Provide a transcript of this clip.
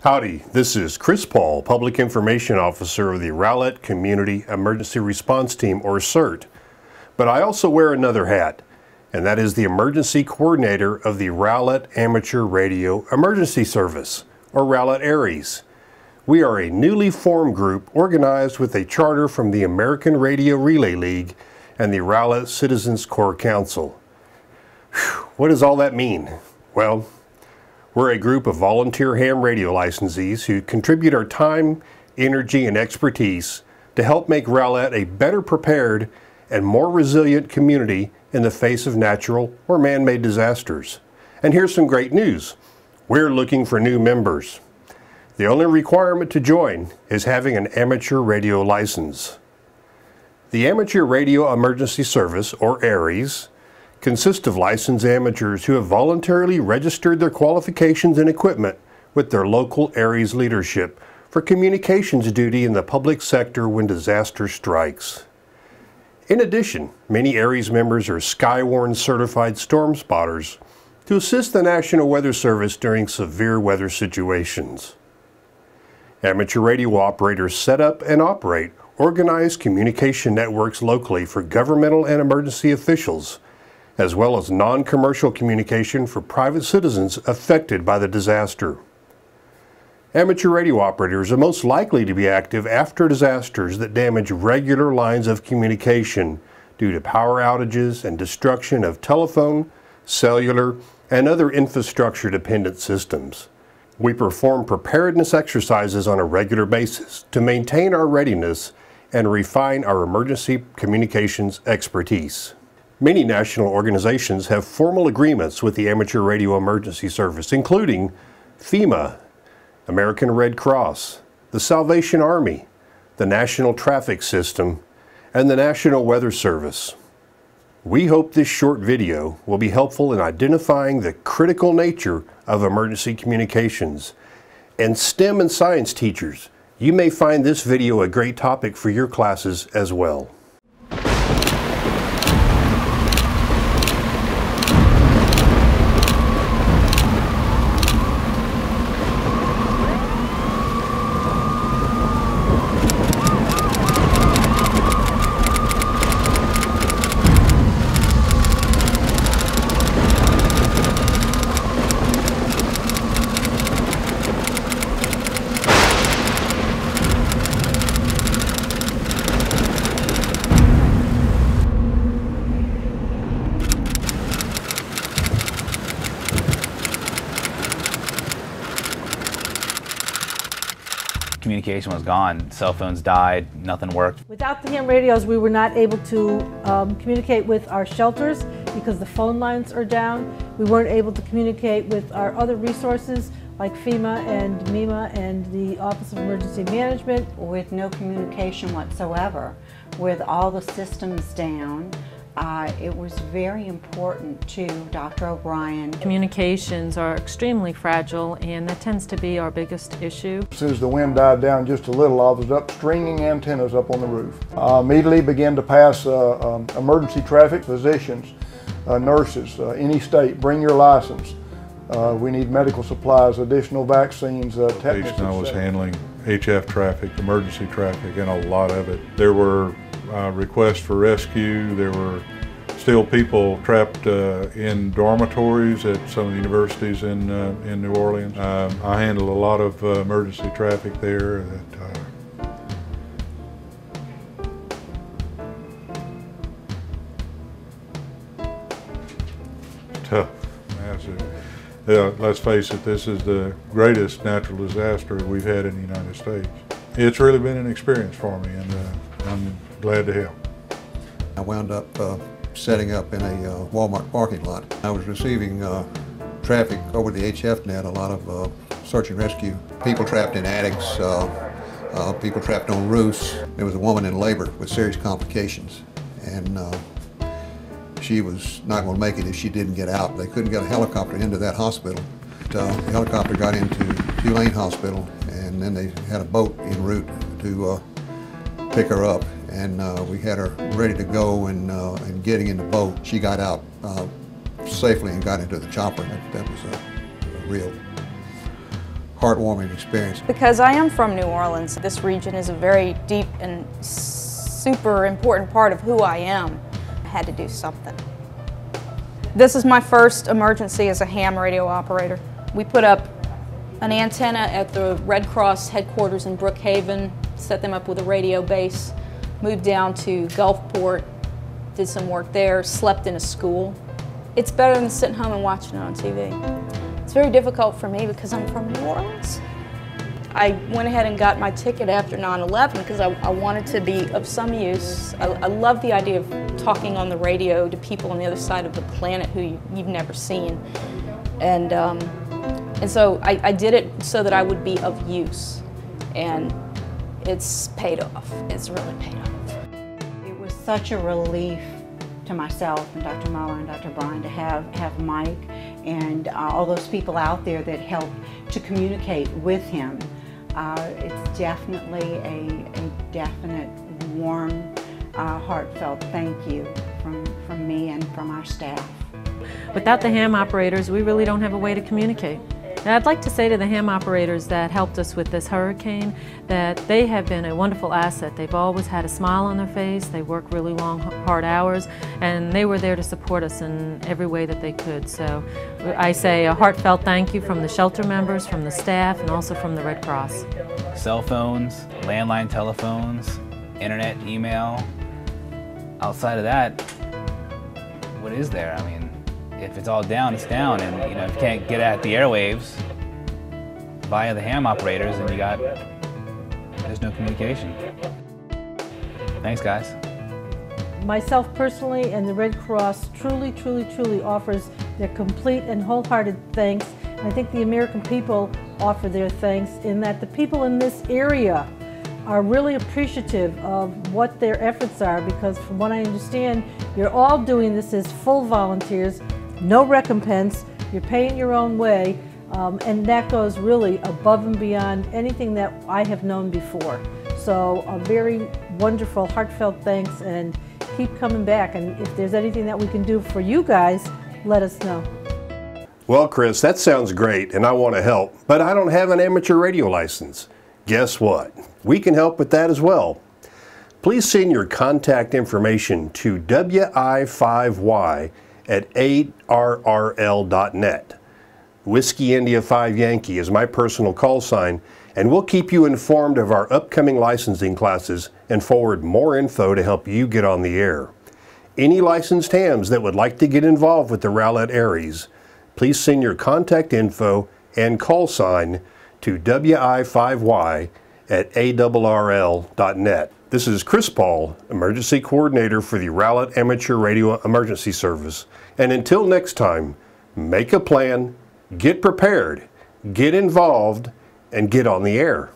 Howdy, this is Chris Paul, Public Information Officer of the Rowlett Community Emergency Response Team, or CERT. But I also wear another hat, and that is the Emergency Coordinator of the Rowlett Amateur Radio Emergency Service, or Rowlett ARES. We are a newly formed group organized with a charter from the American Radio Relay League and the Rowlett Citizens Corps Council. Whew, what does all that mean? Well, we're a group of volunteer ham radio licensees who contribute our time, energy, and expertise to help make Rowlett a better prepared and more resilient community in the face of natural or man-made disasters. And here's some great news. We're looking for new members. The only requirement to join is having an amateur radio license. The Amateur Radio Emergency Service, or ARES, consists of licensed amateurs who have voluntarily registered their qualifications and equipment with their local ARES leadership for communications duty in the public sector when disaster strikes. In addition, many ARES members are Skywarn certified storm spotters to assist the National Weather Service during severe weather situations. Amateur radio operators set up and operate organized communication networks locally for governmental and emergency officials, as well as non-commercial communication for private citizens affected by the disaster. Amateur radio operators are most likely to be active after disasters that damage regular lines of communication due to power outages and destruction of telephone, cellular, and other infrastructure-dependent systems. We perform preparedness exercises on a regular basis to maintain our readiness and refine our emergency communications expertise. Many national organizations have formal agreements with the Amateur Radio Emergency Service, including FEMA, American Red Cross, the Salvation Army, the National Traffic System, and the National Weather Service. We hope this short video will be helpful in identifying the critical nature of emergency communications. And STEM and science teachers, you may find this video a great topic for your classes as well. Communication was gone. Cell phones died, nothing worked. Without the ham radios, we were not able to communicate with our shelters because the phone lines are down. We weren't able to communicate with our other resources like FEMA and MEMA and the Office of Emergency Management. With no communication whatsoever, with all the systems down, it was very important to Dr. O'Brien. Communications are extremely fragile, and that tends to be our biggest issue. As soon as the wind died down just a little, I was up stringing antennas up on the roof. Immediately began to pass emergency traffic, physicians, nurses, any state, bring your license. We need medical supplies, additional vaccines, tetanus. I was handling HF traffic, emergency traffic, and a lot of it. There were requests for rescue. There were still people trapped in dormitories at some of the universities in New Orleans. I handled a lot of emergency traffic there. Tough, massive. Yeah, let's face it, this is the greatest natural disaster we've had in the United States. It's really been an experience for me, and I'm glad to help. I wound up setting up in a Walmart parking lot. I was receiving traffic over the HF net, a lot of search and rescue. People trapped in attics, people trapped on roofs. There was a woman in labor with serious complications, and she was not going to make it if she didn't get out. They couldn't get a helicopter into that hospital. The helicopter got into Tulane Hospital, and then they had a boat en route to pick her up. And we had her ready to go, and getting in the boat, she got out safely and got into the chopper. That was a real heartwarming experience. Because I am from New Orleans, this region is a very deep and super important part of who I am. I had to do something. This is my first emergency as a ham radio operator. We put up an antenna at the Red Cross headquarters in Brookhaven, set them up with a radio base, moved down to Gulfport, did some work there, slept in a school. It's better than sitting home and watching it on TV. It's very difficult for me because I'm from New Orleans. I went ahead and got my ticket after 9/11 because I wanted to be of some use. I love the idea of talking on the radio to people on the other side of the planet who you've never seen. And so I did it so that I would be of use. And it's paid off. It's really paid off. It was such a relief to myself and Dr. Muller and Dr. Bryan to have Mike and all those people out there that helped to communicate with him. It's definitely a definite warm, heartfelt thank you from me and from our staff. Without the ham operators, we really don't have a way to communicate. And I'd like to say to the ham operators that helped us with this hurricane that they have been a wonderful asset. They've always had a smile on their face, they work really long, hard hours, and they were there to support us in every way that they could. So I say a heartfelt thank you from the shelter members, from the staff, and also from the Red Cross. Cell phones, landline telephones, internet, email. Outside of that, what is there? I mean, if it's all down, it's down, and you know, if you can't get at the airwaves via the ham operators, then there's no communication. Thanks, guys. Myself personally and the Red Cross truly, truly, truly offers their complete and wholehearted thanks. And I think the American people offer their thanks in that the people in this area are really appreciative of what their efforts are, because from what I understand, you're all doing this as full volunteers, no recompense, you're paying your own way, and that goes really above and beyond anything that I have known before. So a very wonderful, heartfelt thanks, and keep coming back. And if there's anything that we can do for you guys, let us know. Well, Chris, that sounds great, and I want to help, but I don't have an amateur radio license. Guess what? We can help with that as well. Please send your contact information to wi5y@arrl.net. Whiskey India 5 Yankee is my personal call sign, and we'll keep you informed of our upcoming licensing classes and forward more info to help you get on the air. Any licensed hams that would like to get involved with the Rowlett Aries, please send your contact info and call sign to wi5y@arrl.net. This is Chris Paul, Emergency Coordinator for the Rowlett Amateur Radio Emergency Service. And until next time, make a plan, get prepared, get involved, and get on the air.